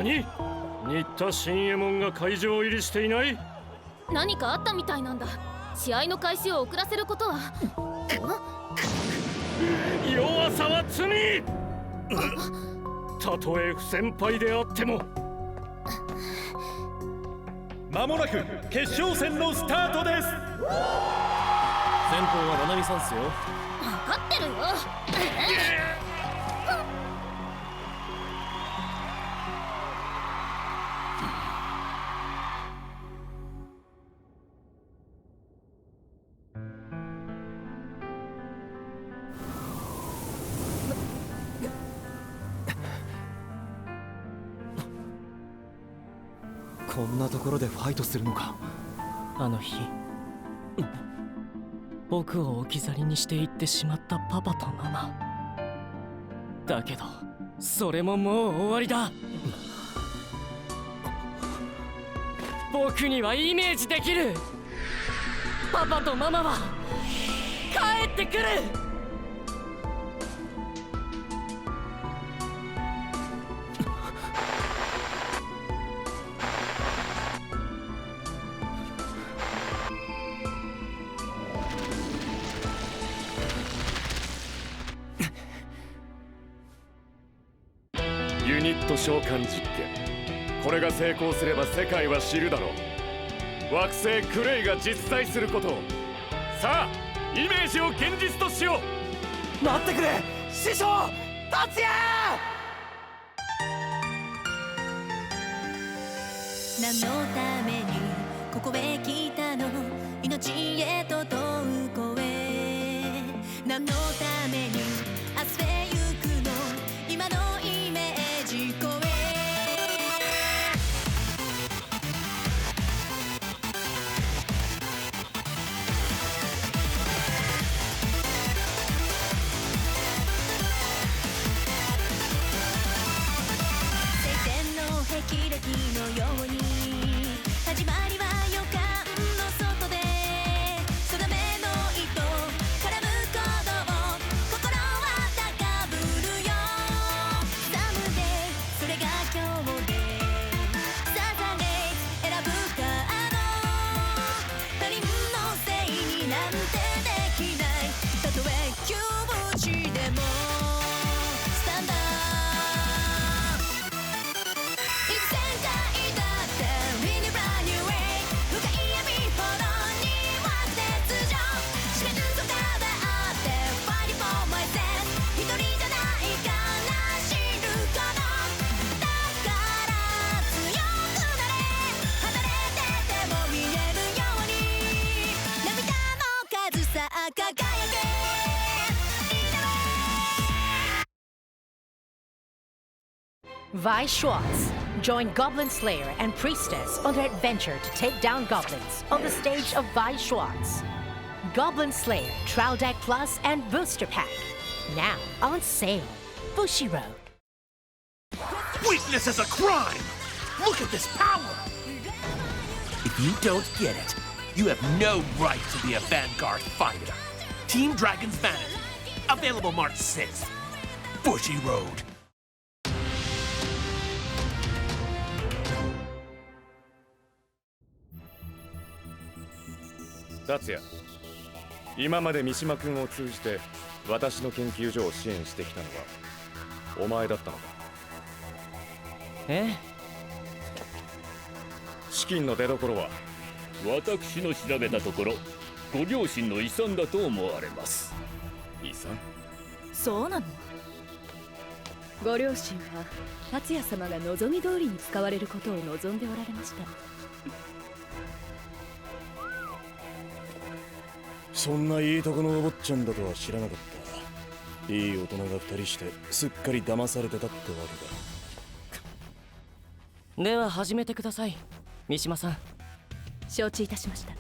何？新田新右衛門が会場入りしていない？何かあったみたいなんだ。試合の開始を遅らせることは。弱さは罪。たとえ不先輩であっても。間もなく決勝戦のスタートです。先鋒は七海さんっすよ。分かってるよ。こんなところでファイトするのか。あの日僕を置き去りにしていってしまったパパとママだけど、それももう終わりだ。僕にはイメージできる。パパとママは帰ってくる。ユニット召喚実験、これが成功すれば世界は知るだろう。惑星クレイが実在することを。さあイメージを現実としよう。待ってくれ師匠達也。何のためにここへ来たの、命へと問う声。何のために明日へ行くの、今のイメージ声。晴天の霹靂のように始まりは予感の外で、定めの糸絡む鼓動、心は高ぶるよ。サムデイそれが今日で、サザデイ選ぶか他人のせいになんてできない。たとえ窮地でもスタンダー。いつ展開だってリニューラニューウェイ、深い闇ほどには絶情。四面楚歌であって Fighting for myself、 一人じゃないから知ること。だから強くなれ、離れてても見えるように、涙の数さ輝け。Vi Schwartz joined Goblin Slayer and Priestess on their adventure to take down goblins on the stage of Vi Schwartz. Goblin Slayer Trial Deck Plus and Booster Pack, now on sale. Bushiroad. Weakness is a crime! Look at this power! If you don't get it, you have no right to be a Vanguard fighter. Team Dragon's Vanity. Available March 6th. Bushiroad. 達也、今まで三島君を通じて私の研究所を支援してきたのはお前だったのか。資金の出所は？私の調べたところ、ご両親の遺産だと思われます。遺産？そうなの？ご両親は達也様が望み通りに使われることを望んでおられました。そんないいとこのお坊ちゃんだとは知らなかった。いい大人が2人してすっかり騙されてたってわけだ。では始めてください、三島さん。承知いたしました。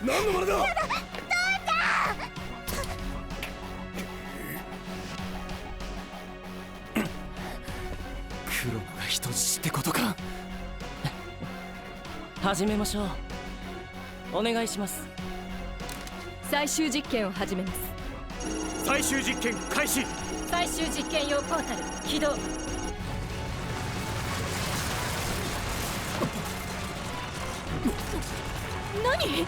何のまねだ。クロノが人質ってことか。始めましょう。お願いします。最終実験を始めます。最終実験開始。最終実験用ポータル起動。何？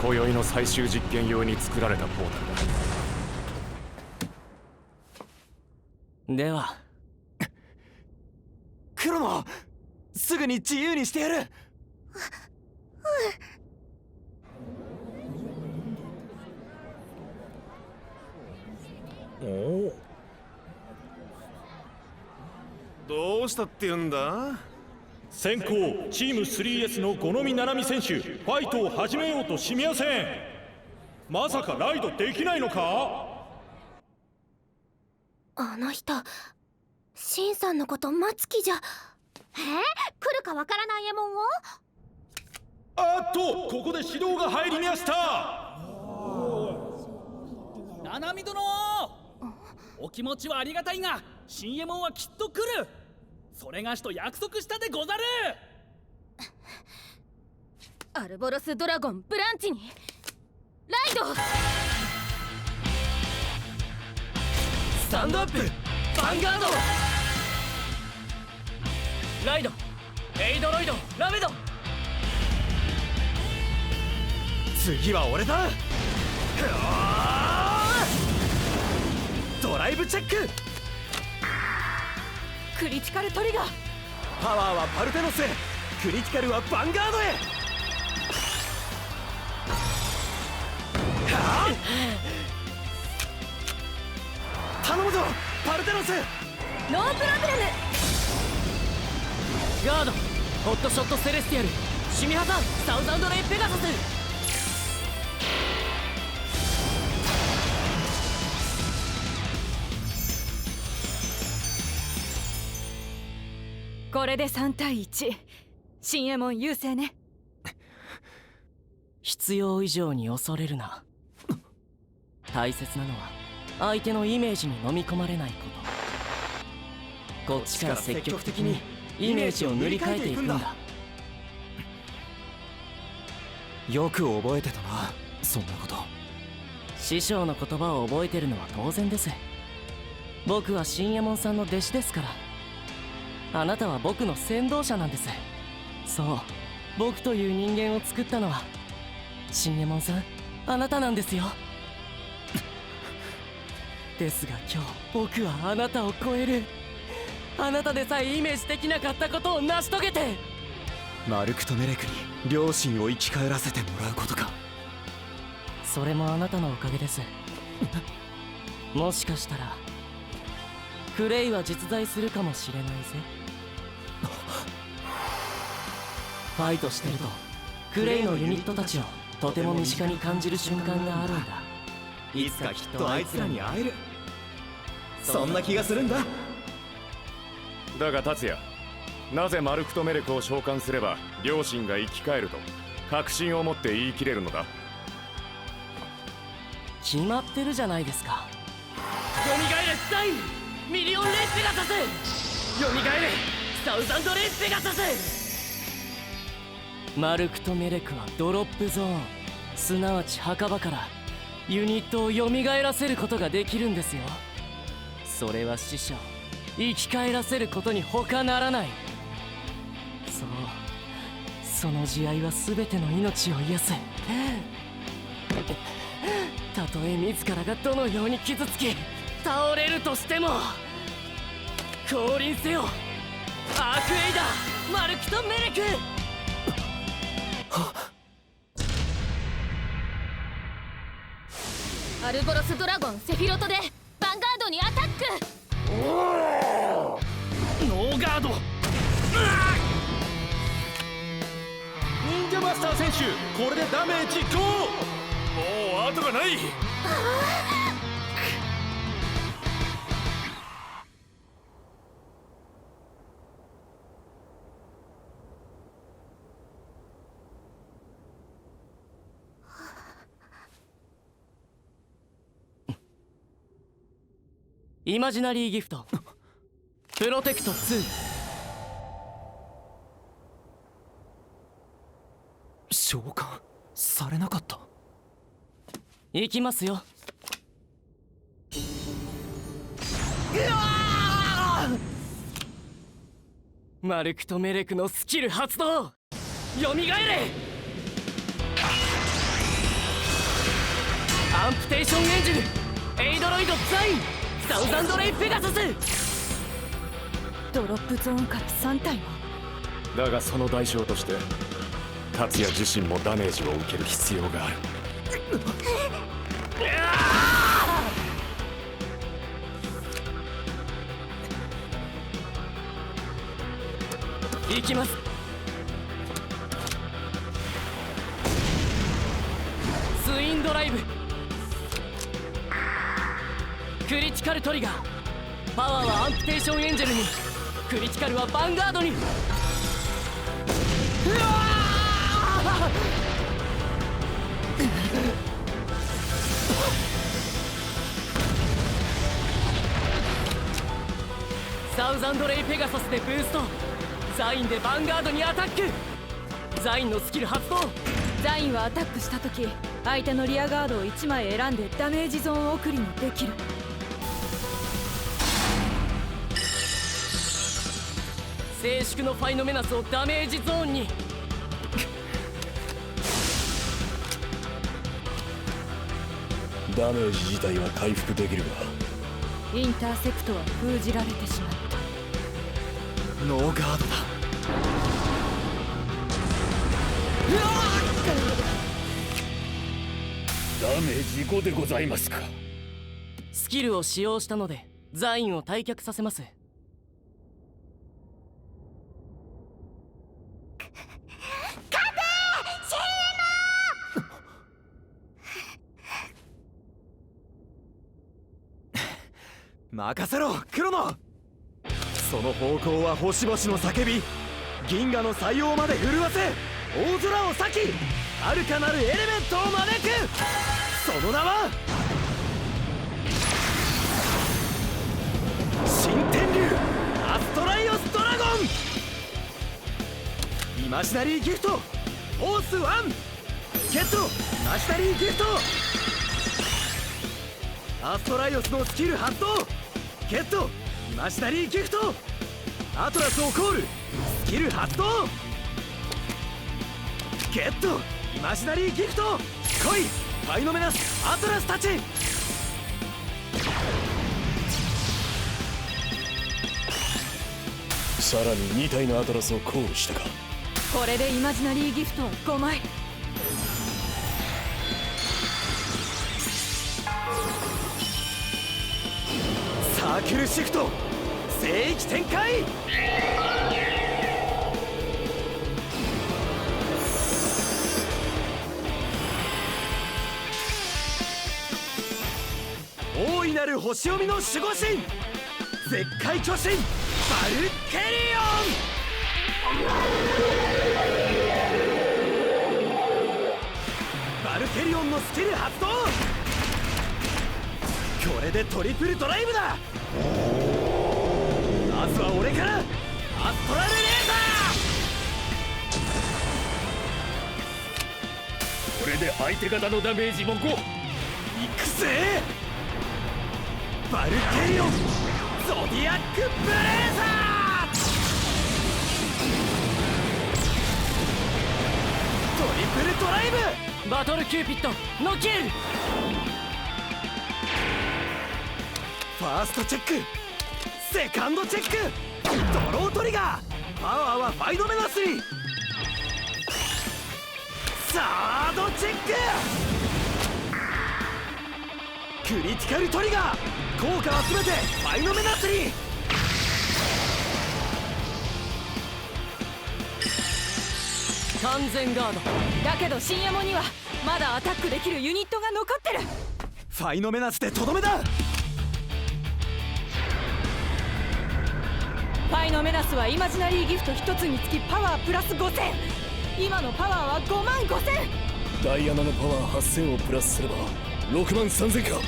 今宵の最終実験用に作られたポータルだ。ではクロノ、すぐに自由にしてやる。おお、どうしたって言うんだ。先行チーム 3S の五ノ七海選手、ファイトを始めようとしみません。まさかライドできないのか？あの人シンさんのこと待つ気じゃ。来るかわからないエモンを。あっと、ここで指導が入りました。七海殿、お気持ちはありがたいが、新右衛門はきっと来る。それがしと約束したでござる。アルボロスドラゴンブランチにライド。スタンドアップヴァンガード。ライド、エイドロイド、ラメド。次は俺だ。ドライブチェック。クリティカルトリガー。パワーはパルテノス、クリティカルはヴァンガードへ。はあ、頼むぞパルテノス。ノープロブレム。ガード、ホットショットセレスティアル、シミハザサウザンドレイペガサス。これで3対1。新右衛門優勢ね。必要以上に恐れるな。大切なのは相手のイメージに飲み込まれないこと。こっちから積極的にイメージを塗り替えていくんだ。よく覚えてたな、そんなこと。師匠の言葉を覚えてるのは当然です。僕は新右衛門さんの弟子ですから。あなたは僕の先導者なんです。そう、僕という人間を作ったのは新右衛門さん、あなたなんですよ。ですが今日僕はあなたを超える。あなたでさえイメージできなかったことを成し遂げて。マルクとメレクに両親を生き返らせてもらうことか。それもあなたのおかげです。もしかしたらクレイは実在するかもしれないぜ。ファイトしてるとクレイのユニットたちをとても身近に感じる瞬間があるんだ。いつかきっとあいつらに会える、そんな気がするんだ。だが達也、なぜマルクとメレクを召喚すれば両親が生き返ると確信を持って言い切れるのだ。決まってるじゃないですか。よみがえれスタイン、ミリオンレイペガサス。よみがえれサウザンドレイペガサス。マルクとメレクはドロップゾーン、すなわち墓場からユニットをよみがえらせることができるんですよ。それは死者を生き返らせることに他ならない。そう、その慈愛は全ての命を癒す。たとえ自らがどのように傷つき倒れるとしても、降臨せよアークエイダー、マルクとメレク。アルボロスドラゴンセフィロトでヴァンガードにアタック。ノーガード。忍者マスター選手、これでダメージ5。もう後がない。イマジナリーギフトプロテクト2。召喚されなかった。行きますよ。マルクとメレクのスキル発動。よみがえれ。アンプテーションエンジン、エイドロイドザイン、サウザンドレイペガサス。ドロップゾーンから3体も。だがその代償として達也自身もダメージを受ける必要がある。行きます。ツインドライブ、クリティカルトリガー。パワーはアンプテーションエンジェルに、クリティカルはヴァンガードに。うわサウザンドレイペガサスでブースト。ザインでヴァンガードにアタック。ザインのスキル発動。ザインはアタックした時、相手のリアガードを1枚選んでダメージゾーン送りにできる。静粛のファイノメナスをダメージゾーンに。ダメージ自体は回復できるが、インターセプトは封じられてしまった。ノーガードだ。ダメージ5でございますか。スキルを使用したのでザインを退却させます。任せろクロノ。その方向は星々の叫び、銀河の採用まで震わせ、大空を裂き、遥かなるエレメントを招く。その名は新天竜アストライオスドラゴン。イマジナリーギフトフォース1ゲット。イマジナリーギフト。アストライオスのスキル発動ゲット。イマジナリーギフト。アトラスをコールスキル発動ゲット。イマジナリーギフト。来いファイノメナスアトラスたち。さらに2体のアトラスをコールしたか。これでイマジナリーギフトは5枚。サークルシフト聖域展開。大いなる星読みの守護神絶海巨神バルケリオン。バルケリオンのスキル発動。これでトリプルドライブだ。まずは俺からアストラルレーザー。これで相手方のダメージも5。いくぜバルケリオンゾディアックブレーザー。トリプルドライブバトルキューピッドノキル。ファーストチェックセカンドチェックドロートリガー。パワーはファイノメナスに。サードチェッククリティカルトリガー。効果は全てファイノメナスに。完全ガードだけど深夜モにはまだアタックできるユニットが残ってる。ファイノメナスでとどめだ。ファイノメナスはイマジナリーギフト1つにつきパワープラス5000。今のパワーは5万5000。ダイアナのパワー8000をプラスすれば6万3000か。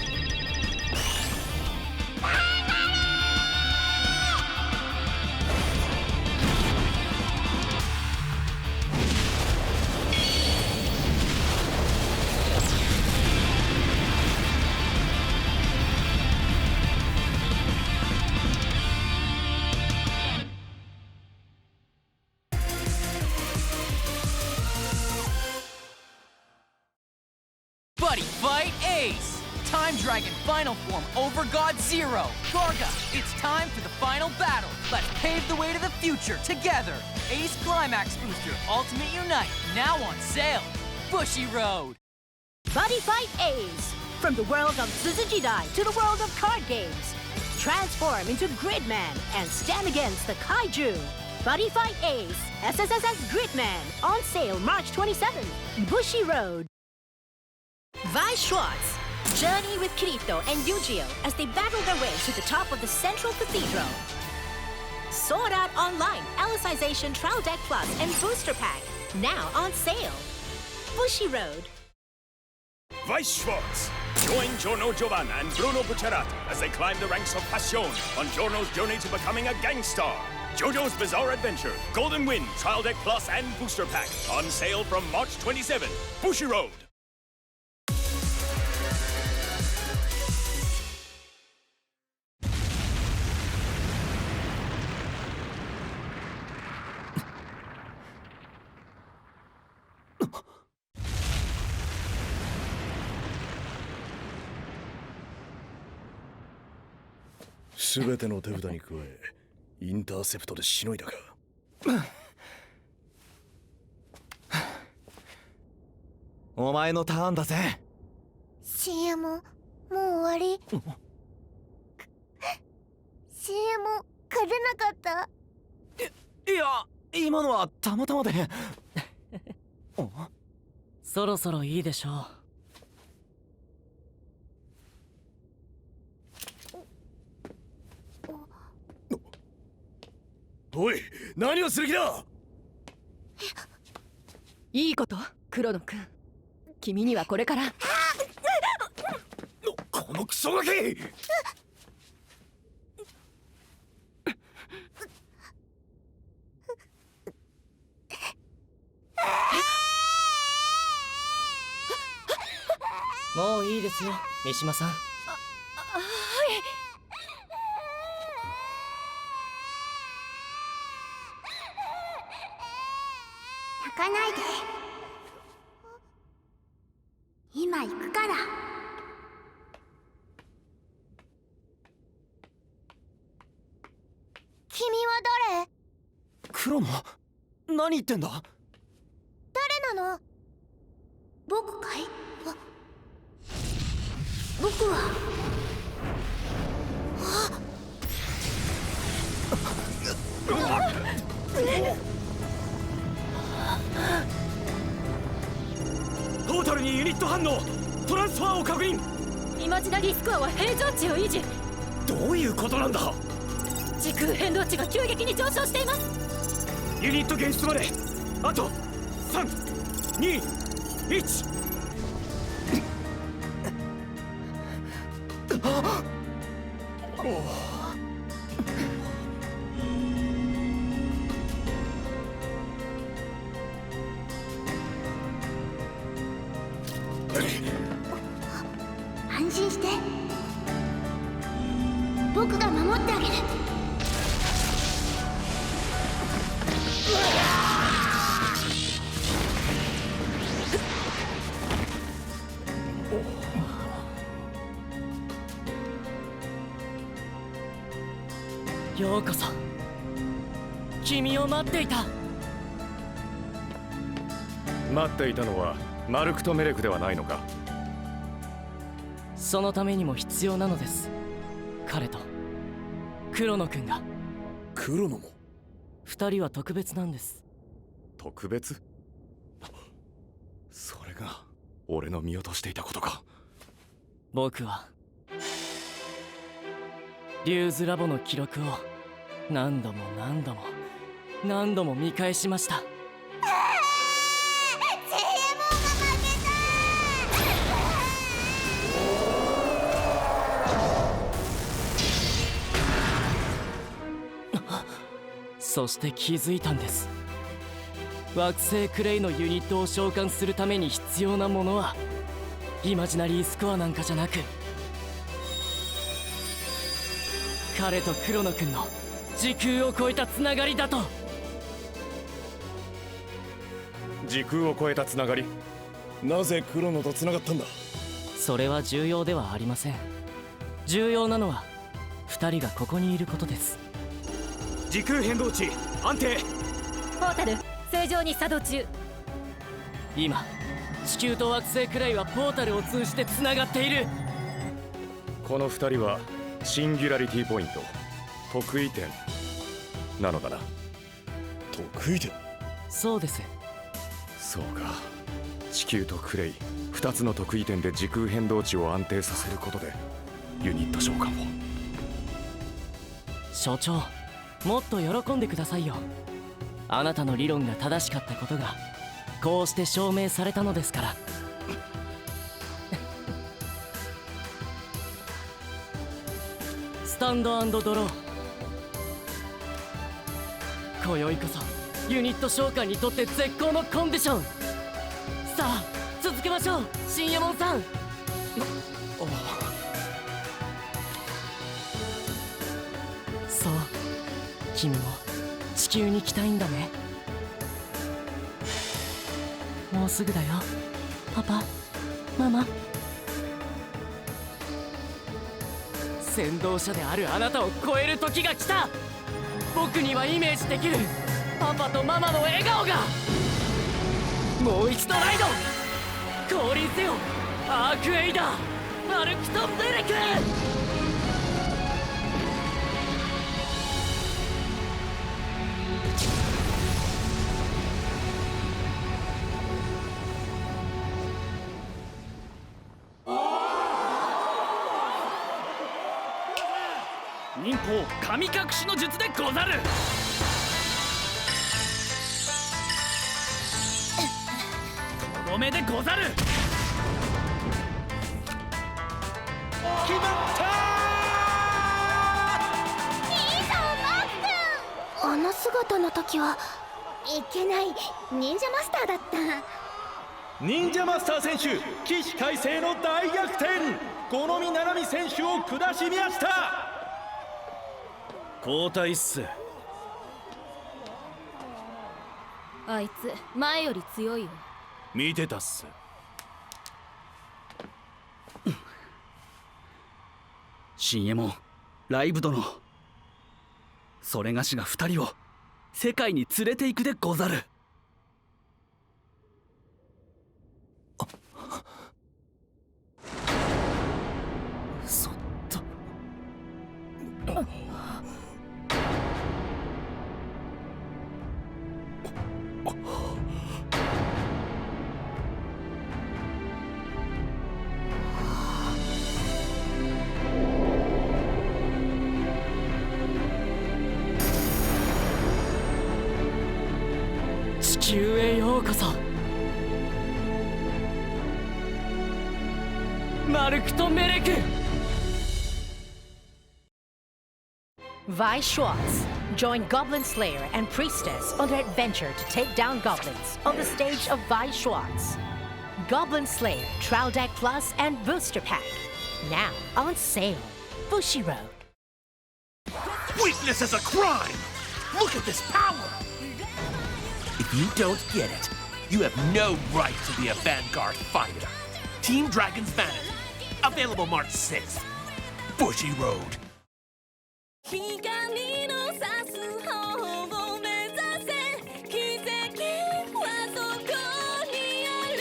Time Dragon final form over God Zero. Garga, it's time for the final battle. Let's pave the way to the future together. Ace Climax Booster Ultimate Unite, now on sale. Bushy Road. Buddy Fight Ace! From the world of Tsuzujidai to the world of card games. Transform into Gridman and stand against the Kaiju. Buddy Fight Ace, SSSS Gridman, on sale March 27th, Bushy Road. Vi Schwartz, journey with Kirito and Yujiro as they battle their way to the top of the Central Cathedral. Sword Art Online, Alicization Trial Deck Plus and Booster Pack, now on sale. Bushy Road. Vice Schwartz! Join Giorno Giovan and Bruno Bucciarati as they climb the ranks of Passion on Giorno's journey to becoming a gangstar. JoJo's Bizarre Adventure, Golden Wind, Trial Deck Plus and Booster Pack on sale from March 27. Bushy Road.すべての手札に加え、インターセプトでしのいだか。お前のターンだぜ。CM もう終わり。CM 勝てなかった。いや、今のはたまたまで。そろそろいいでしょう。おい、何をする気だ。いいこと、黒野くん。君にはこれから。このクソガキ。もういいですよ、三島さん。泣かないで。今行くから。君は誰？黒野、何言ってんだ。誰なの？僕かい？僕は。トータルにユニット反応、トランスファーを確認。イマジナリースコアは平常値を維持。どういうことなんだ。時空変動値が急激に上昇しています。ユニット現出まであと3、2、1。安心して。僕が守ってあげる。ようこそ。君を待っていた。待っていたのはマルクとメレクではないのか。そのためにも必要なのです。彼と黒野くんが。黒野も。二人は特別なんです。特別？それが俺の見落としていたことか。僕はリューズラボの記録を何度も何度も何度も見返しました。そして気づいたんです。惑星クレイのユニットを召喚するために必要なものはイマジナリースコアなんかじゃなく、彼と黒野くんの時空を超えたつながりだと。時空を超えたつながり？なぜ黒野とつながったんだ。それは重要ではありません。重要なのは2人がここにいることです。時空変動値安定。ポータル正常に作動中。今地球と惑星くらいはポータルを通じてつながっている。この2人はシンギュラリティポイント得意点なのだな。得意点？そうです。そうか。地球とクレイ2つの得意点で時空変動値を安定させることでユニット召喚を。所長、もっと喜んでくださいよ。あなたの理論が正しかったことがこうして証明されたのですから。スタンド&ドロー。今宵こそユニット召喚にとって絶好のコンディション。さあ続けましょう、新右衛門さん。そう、君も地球に来たいんだね。もうすぐだよ、パパ、ママ。先導者であるあなたを超える時が来た。僕にはイメージできるパパとママの笑顔が。もう一度ライド降臨せよ、アークエイダー、マルクとベレク。忍法神隠しの術でござる。とどめでござる。決まった！あの姿の時はいけない忍者マスターだった。忍者マスター選手、起死回生の大逆転、五味七海選手を下しました。交代っす。あいつ前より強いよ。見てたっす。新右衛門、ライブ殿、それがしが2人を世界に連れて行くでござる。そっと。地球へようこそ。マルクとメレク。Vi Schwartz, join Goblin Slayer and Priestess on their adventure to take down goblins on the stage of Vi Schwartz. Goblin Slayer Trial Deck Plus and Booster Pack, now on sale. Bushiroad. Weakness is a crime! Look at this power! If you don't get it, you have no right to be a Vanguard fighter. Team Dragon's Vanity. Available March 6th. Bushiroad. 光の差す方を目指せ、奇跡はそこにある。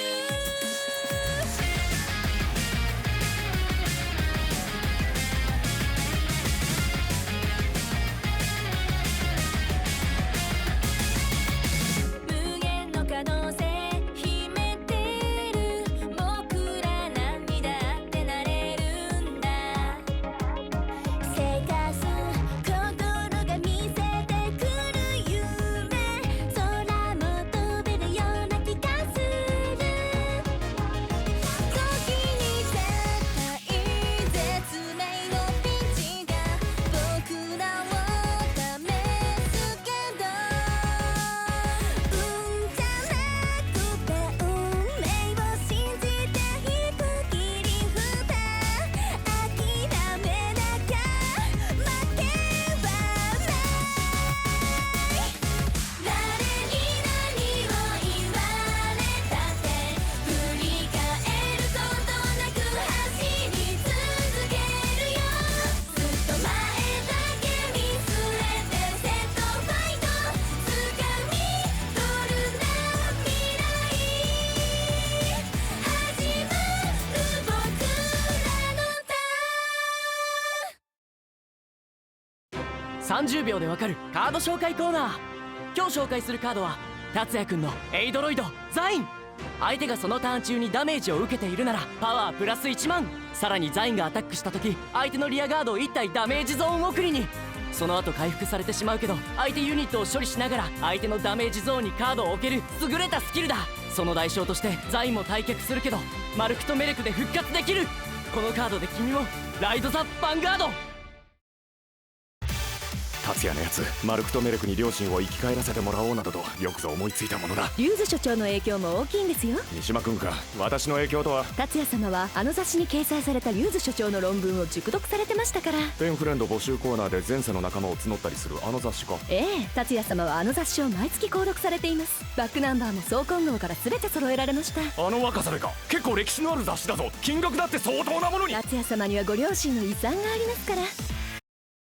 無限の可能性秘めてる、僕ら何にだってなれるんだ。せかす心30秒でわかるカード紹介コーナー。今日紹介するカードは達也くんのエイドロイドザイン。相手がそのターン中にダメージを受けているならパワープラス1万。さらにザインがアタックした時相手のリアガードを1体ダメージゾーン送りに。その後回復されてしまうけど相手ユニットを処理しながら相手のダメージゾーンにカードを置ける優れたスキルだ。その代償としてザインも退却するけどマルクとメレクで復活できる。このカードで君もライド・ザ・ヴァンガード。達也のやつ、マルクとメレクに両親を生き返らせてもらおうなどとよくぞ思いついたものだ。リューズ所長の影響も大きいんですよ。三島君か。私の影響とは。達也様はあの雑誌に掲載されたリューズ所長の論文を熟読されてましたから。ペンフレンド募集コーナーで前世の仲間を募ったりするあの雑誌か。ええ、達也様はあの雑誌を毎月購読されています。バックナンバーも総混合から全て揃えられました。あの若さでか。結構歴史のある雑誌だぞ。金額だって相当なものに。達也様にはご両親の遺産がありますから。